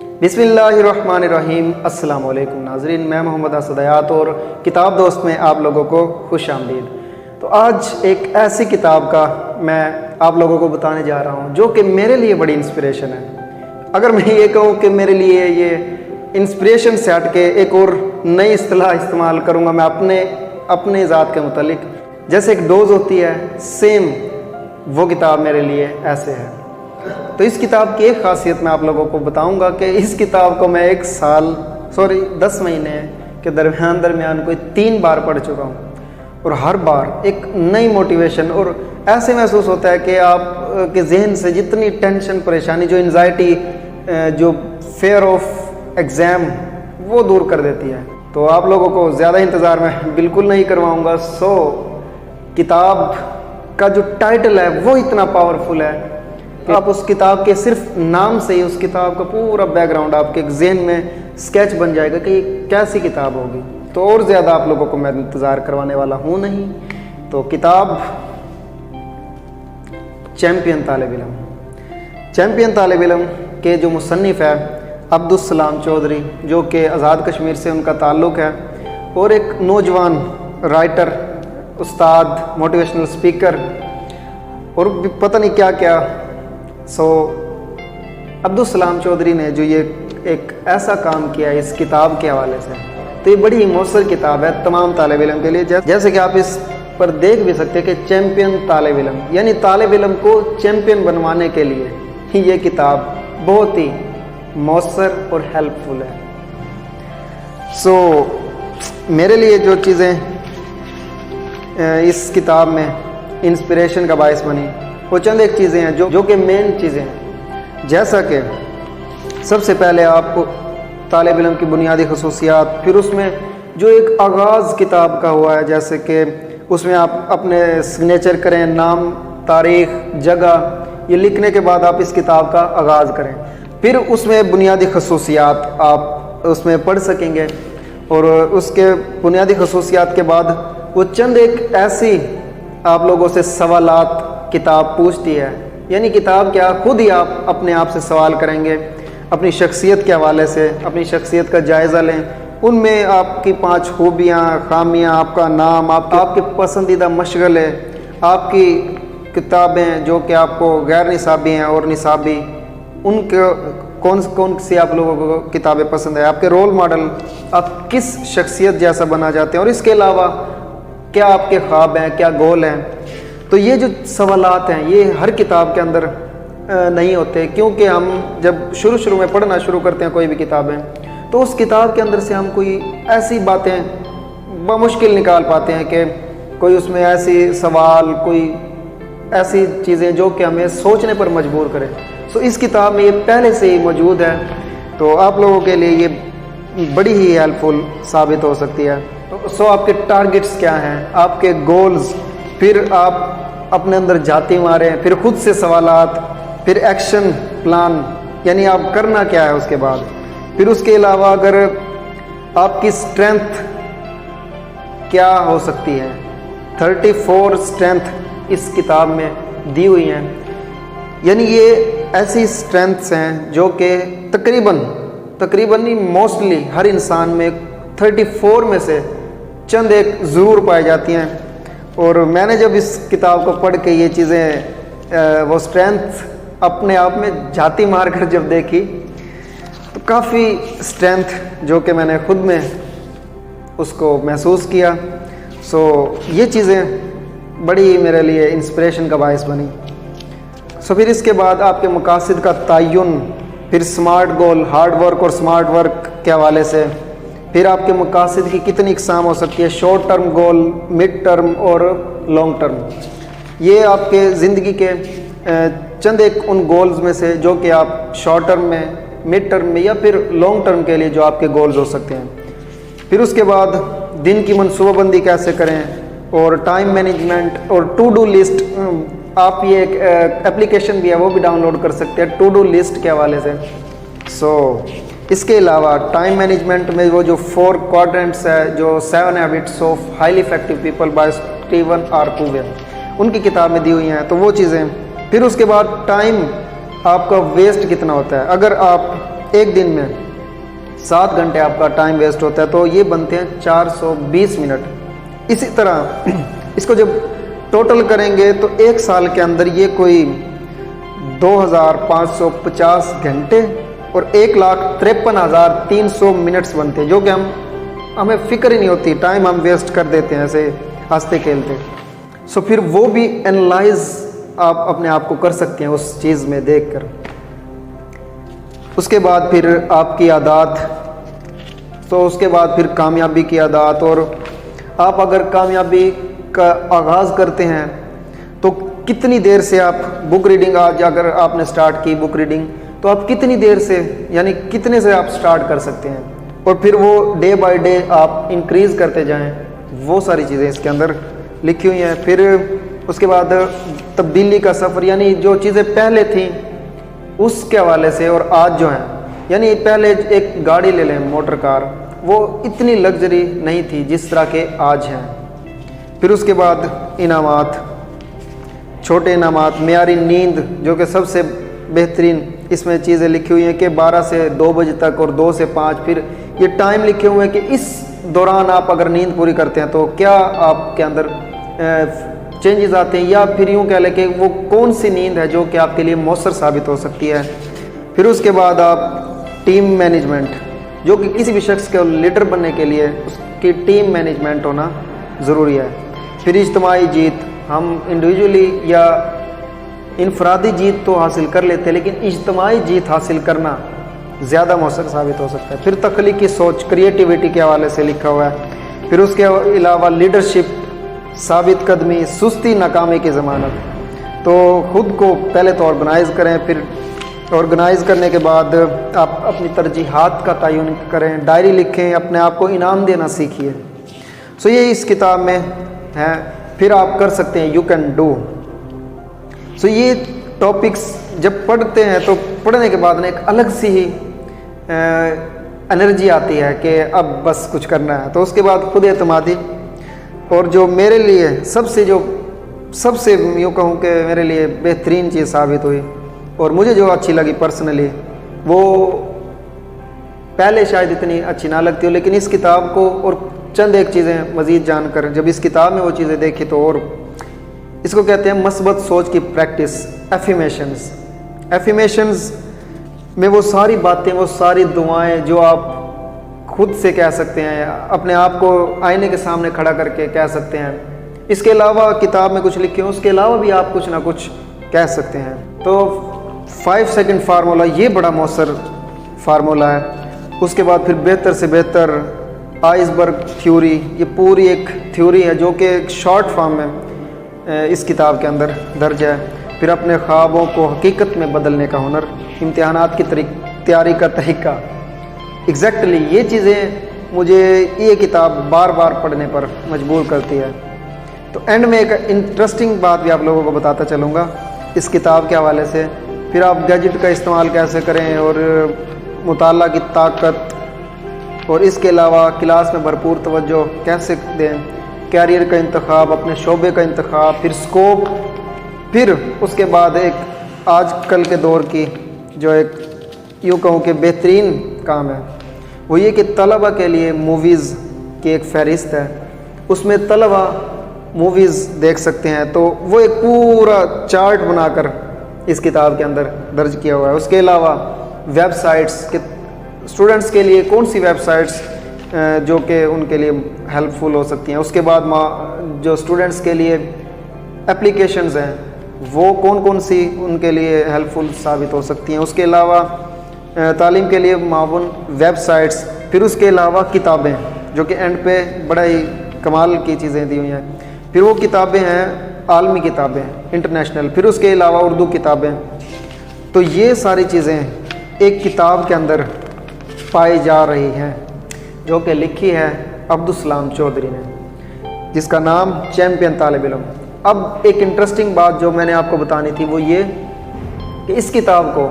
बिस्मिल्लाहिर्रहमानिर्रहीम। अस्सलाम वालेकुम नाज़रीन, मैं मोहम्मद असद हयात और किताब दोस्त में आप लोगों को खुश आमदीद। तो आज एक ऐसी किताब का मैं आप लोगों को बताने जा रहा हूँ जो कि मेरे लिए बड़ी इंस्पिरेशन है। अगर मैं ये कहूँ कि मेरे लिए ये इंस्पिरेशन से हट के एक और नई इस्तिलाह इस्तेमाल करूँगा मैं अपने ज़ात के मुतालिक, जैसे एक डोज होती है, सेम वो किताब मेरे लिए ऐसे है। तो इस किताब की एक खासियत मैं आप लोगों को बताऊंगा कि इस किताब को मैं 10 महीने के दरमियान कोई 3 बार पढ़ चुका हूँ और हर बार एक नई मोटिवेशन, और ऐसे महसूस होता है कि आप के जहन से जितनी टेंशन, परेशानी, जो एंजाइटी, जो फेयर ऑफ एग्ज़ाम, वो दूर कर देती है। तो आप लोगों को ज़्यादा इंतज़ार मैं बिल्कुल नहीं करवाऊँगा। किताब का जो टाइटल है वो इतना पावरफुल है, आप उस किताब के सिर्फ नाम से ही उस किताब का पूरा बैकग्राउंड आपके ज़हन में स्केच बन जाएगा कि ये कैसी किताब होगी। तो और ज़्यादा आप लोगों को मैं इंतज़ार करवाने वाला हूँ नहीं। तो किताब चैम्पियन तालिब इल्म के जो मुसन्निफ़ है अब्दुस्सलाम चौधरी, जो कि आज़ाद कश्मीर से उनका ताल्लुक़ है, और एक नौजवान राइटर, उस्ताद, मोटिवेशनल स्पीकर और पता नहीं क्या क्या। अब्दुस्सलाम चौधरी ने जो ये एक ऐसा काम किया है इस किताब के हवाले से, तो ये बड़ी मौसर किताब है तमाम तालिब इल्म के लिए। जैसे कि आप इस पर देख भी सकते हैं कि चैम्पियन तालिब इल्म, यानी तालिब इल्म को चैम्पियन बनवाने के लिए ही ये किताब बहुत ही मौसर और हेल्पफुल है। मेरे लिए जो चीज़ें इस किताब में इंस्पिरेशन का बायस बनी वो चंद एक चीज़ें हैं जो कि मेन चीज़ें हैं। जैसा कि सबसे पहले आप तालिब इल्म की बुनियादी खसूसियात, फिर उसमें जो एक आगाज़ किताब का हुआ है, जैसे कि उसमें आप अपने सिग्नेचर करें, नाम, तारीख़, जगह, ये लिखने के बाद आप इस किताब का आगाज़ करें। फिर उसमें बुनियादी खसूसियात आप उसमें पढ़ सकेंगे, और उसके बुनियादी खसूसियात के बाद वो चंद एक ऐसी आप लोगों से सवालात किताब पूछती है। यानी किताब क्या, खुद ही आप अपने आप से सवाल करेंगे अपनी शख्सियत के हवाले से, अपनी शख्सियत का जायज़ा लें, उनमें आपकी 5 खूबियाँ, खामियाँ, आपका नाम, आपके पसंदीदा मशगले, आपकी किताबें जो कि आपको गैर निसाबी हैं और निसाबी, उनके कौन सी आप लोगों को किताबें पसंद है, आपके रोल मॉडल, आप किस शख्सियत जैसा बना जाते हैं, और इसके अलावा क्या आपके ख्वाब हैं, क्या गोल हैं। तो ये जो सवालात हैं ये हर किताब के अंदर नहीं होते, क्योंकि हम जब शुरू में पढ़ना शुरू करते हैं कोई भी किताबें, तो उस किताब के अंदर से हम कोई ऐसी बातें बमुश्किल निकाल पाते हैं कि कोई उसमें ऐसी सवाल, कोई ऐसी चीज़ें जो कि हमें सोचने पर मजबूर करें। इस किताब में ये पहले से ही मौजूद है, तो आप लोगों के लिए ये बड़ी ही हेल्पफुल साबित हो सकती है। तो आपके टारगेट्स क्या हैं, आपके गोल्स, फिर आप अपने अंदर जाते मारें, फिर खुद से सवालात, फिर एक्शन प्लान, यानी आप करना क्या है उसके बाद। फिर उसके अलावा अगर आपकी स्ट्रेंथ क्या हो सकती है, 34 स्ट्रेंथ इस किताब में दी हुई हैं। यानी ये ऐसी स्ट्रेंथ्स हैं जो कि तकरीबन नहीं, मोस्टली हर इंसान में 34 में से चंद एक ज़रूर पाई जाती हैं। और मैंने जब इस किताब को पढ़ के ये चीज़ें, वो स्ट्रेंथ अपने आप में झाती मार कर जब देखी, तो काफ़ी स्ट्रेंथ जो कि मैंने खुद में उसको महसूस किया। ये चीज़ें बड़ी मेरे लिए इंस्पिरेशन का बायस बनी। फिर इसके बाद आपके मकासद का तयन, फिर स्मार्ट गोल, हार्ड वर्क और स्मार्ट वर्क के हवाले से, फिर आपके मकासद की कितनी इकसाम हो सकती है, short term goal, mid term और लॉन्ग टर्म। ये आपके ज़िंदगी के चंद एक उन गोल्स में से जो कि आप शॉर्ट टर्म में, मिड टर्म में या फिर लॉन्ग टर्म के लिए जो आपके गोल्स हो सकते हैं। फिर उसके बाद दिन की मनसूबाबंदी कैसे करें, और टाइम मैनेजमेंट और टू डू लिस्ट। आप ये एक एप्लीकेशन भी है, वो भी डाउनलोड कर सकते हैं टू डू लिस्ट के हवाले से। इसके अलावा टाइम मैनेजमेंट में वो जो 4 क्वाड्रेंट्स है, जो 7 habits of highly effective people by Steven R Covey, उनकी किताब में दी हुई हैं, तो वो चीज़ें। फिर उसके बाद टाइम आपका वेस्ट कितना होता है। अगर आप एक दिन में 7 घंटे आपका टाइम वेस्ट होता है, तो ये बनते हैं 420 मिनट। इसी तरह इसको जब टोटल करेंगे तो एक साल के अंदर ये कोई 2550 घंटे और 1,53,300 मिनट्स बनते हैं, जो कि हमें फिक्र ही नहीं होती, टाइम हम वेस्ट कर देते हैं ऐसे हंसते खेलते। सो फिर वो भी एनालाइज आप अपने आप को कर सकते हैं उस चीज़ में देखकर। उसके बाद फिर आपकी आदत, तो उसके बाद फिर कामयाबी की आदत। और आप अगर कामयाबी का आगाज़ करते हैं तो कितनी देर से आप बुक रीडिंग, आज अगर आपने स्टार्ट की बुक रीडिंग, तो आप कितनी देर से, यानी कितने से आप स्टार्ट कर सकते हैं, और फिर वो डे बाय डे आप इंक्रीज़ करते जाएं। वो सारी चीज़ें इसके अंदर लिखी हुई हैं। फिर उसके बाद तब्दीली का सफ़र, यानी जो चीज़ें पहले थी उसके हवाले से और आज जो है, यानी पहले एक गाड़ी ले लें, मोटर कार, वो इतनी लग्जरी नहीं थी जिस तरह के आज हैं। फिर उसके बाद इनामात, छोटे इनामात, मेयारी नींद, जो कि सबसे बेहतरीन इसमें चीज़ें लिखी हुई हैं कि 12 से 2 बजे तक और 2 से 5, फिर ये टाइम लिखे हुए हैं कि इस दौरान आप अगर नींद पूरी करते हैं तो क्या आपके अंदर चेंजेस आते हैं, या फिर यूँ कह लें कि वो कौन सी नींद है जो कि आपके लिए मौसर साबित हो सकती है। फिर उसके बाद आप टीम मैनेजमेंट, जो कि किसी भी शख्स के लीडर बनने के लिए उसकी टीम मैनेजमेंट होना ज़रूरी है। फिर इज्तिमाई जीत, हम इंडिविजुअली या इनफरादी जीत तो हासिल कर लेते हैं, लेकिन इज्तिमाई जीत हासिल करना ज़्यादा मौसर साबित हो सकता है। फिर तख्लीकी सोच, क्रिएटिविटी के हवाले से लिखा हुआ है। फिर उसके अलावा लीडरशिप, साबित कदमी, सुस्ती नाकामी की ज़मानत। तो ख़ुद को पहले तो ऑर्गेनाइज़ करें, फिर ऑर्गेनाइज़ करने के बाद आप अपनी तरजीहात का तयन करें, डायरी लिखें, अपने आप को इनाम देना सीखिए। सो ये इस किताब में है। फिर आप कर सकते हैं यू कैन डू। सो ये टॉपिक्स जब पढ़ते हैं तो पढ़ने के बाद ना एक अलग सी ही एनर्जी आती है कि अब बस कुछ करना है। तो उसके बाद खुद एतमादी, और जो मेरे लिए सबसे यूँ कहूँ कि मेरे लिए बेहतरीन चीज़ साबित हुई और मुझे जो अच्छी लगी पर्सनली, वो पहले शायद इतनी अच्छी ना लगती हो, लेकिन इस किताब को और चंद एक चीज़ें मज़ीद जानकर जब इस किताब में वो चीज़ें देखी तो, और इसको कहते हैं मस्बत सोच की प्रैक्टिस, एफिमेशंस। एफिमेशंस में वो सारी बातें, वो सारी दुआएं जो आप खुद से कह सकते हैं, अपने आप को आईने के सामने खड़ा करके कह सकते हैं। इसके अलावा किताब में कुछ लिखे हैं, उसके अलावा भी आप कुछ ना कुछ कह सकते हैं। तो 5 सेकंड फार्मूला, ये बड़ा मौसर फार्मूला है। उसके बाद फिर बेहतर से बेहतर, आइसबर्ग थ्योरी, ये पूरी एक थ्योरी है जो कि एक शॉर्ट फॉर्म में इस किताब के अंदर दर्ज है। फिर अपने ख्वाबों को हकीकत में बदलने का हुनर, इम्तिहानात की तैयारी का तरीका। एग्जैक्टली ये चीज़ें मुझे ये किताब बार बार पढ़ने पर मजबूर करती है। तो एंड में एक इंटरेस्टिंग बात भी आप लोगों को बताता चलूँगा इस किताब के हवाले से। फिर आप गैजेट का इस्तेमाल कैसे करें और मुताला की ताकत, और इसके अलावा क्लास में भरपूर तवज्जो कैसे दें, कैरियर का इंतखाब, अपने शोबे का इंतखाब, फिर स्कोप। फिर उसके बाद एक आजकल के दौर की जो एक यूँ कहूँ कि बेहतरीन काम है, वो ये कि तलबा के लिए मूवीज़ की एक फ़हरिस्त है, उसमें तलबा मूवीज़ देख सकते हैं। तो वो एक पूरा चार्ट बनाकर इस किताब के अंदर दर्ज किया हुआ है। उसके अलावा वेबसाइट्स के स्टूडेंट्स के लिए कौन सी वेबसाइट्स जो कि उनके लिए हेल्पफुल हो सकती हैं। उसके बाद जो स्टूडेंट्स के लिए एप्लीकेशंस हैं वो कौन कौन सी उनके लिए हेल्पफुल साबित हो सकती हैं। उसके अलावा तालीम के लिए मावन वेबसाइट्स। फिर उसके अलावा किताबें जो कि एंड पे बड़ा ही कमाल की चीज़ें दी हुई हैं। फिर वो किताबें हैं आलमी किताबें, इंटरनेशनल। फिर उसके अलावा उर्दू किताबें। तो ये सारी चीज़ें एक किताब के अंदर पाई जा रही हैं जो कि लिखी है अब्दुस्सलाम चौधरी ने, जिसका नाम चैम्पियन तालिब इल्म। अब एक इंटरेस्टिंग बात जो मैंने आपको बतानी थी वो ये कि इस किताब को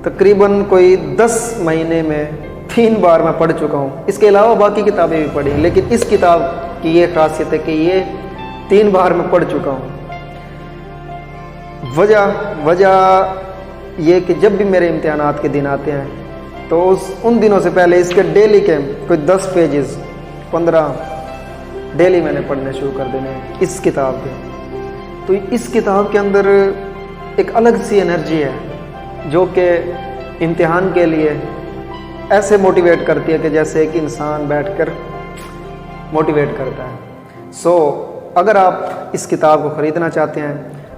तकरीबन कोई 10 महीने में 3 बार मैं पढ़ चुका हूँ। इसके अलावा बाकी किताबें भी पढ़ी, लेकिन इस किताब की ये खासियत है कि ये 3 बार मैं पढ़ चुका हूँ। वजह ये कि जब भी मेरे इम्तिहानात के दिन आते हैं تو ان دنوں سے پہلے اس کے ڈیلی کے کوئی 10 پیجز 15 ڈیلی میں نے پڑھنے شروع کر دینے اس کتاب کے. تو اس کتاب کے اندر ایک الگ سی انرجی ہے جو کہ امتحان کے لیے ایسے موٹیویٹ کرتی ہے کہ جیسے ایک انسان بیٹھ کر موٹیویٹ کرتا ہے. سو اگر آپ اس کتاب کو خریدنا چاہتے ہیں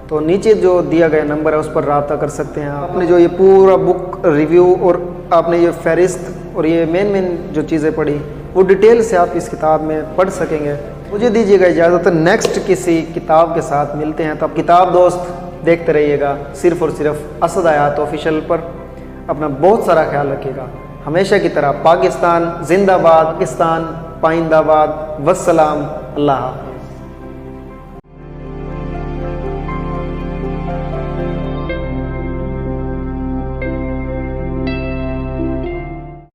تو نیچے جو دیا گیا نمبر ہے اس پر رابطہ کر سکتے ہیں. آپ نے جو یہ پورا بک ریویو اور آپ نے یہ فہرست اور یہ مین جو چیزیں پڑھی وہ ڈیٹیل سے آپ اس کتاب میں پڑھ سکیں گے. مجھے دیجیے گا اجازت, نیکسٹ کسی کتاب کے ساتھ ملتے ہیں. تو آپ کتاب دوست دیکھتے رہیے گا صرف اور صرف اسد حیات آفیشیل پر. اپنا بہت سارا خیال رکھیے گا. ہمیشہ کی طرح پاکستان زندہ باد, پاکستان پائندہ باد. والسلام, اللہ حافظ.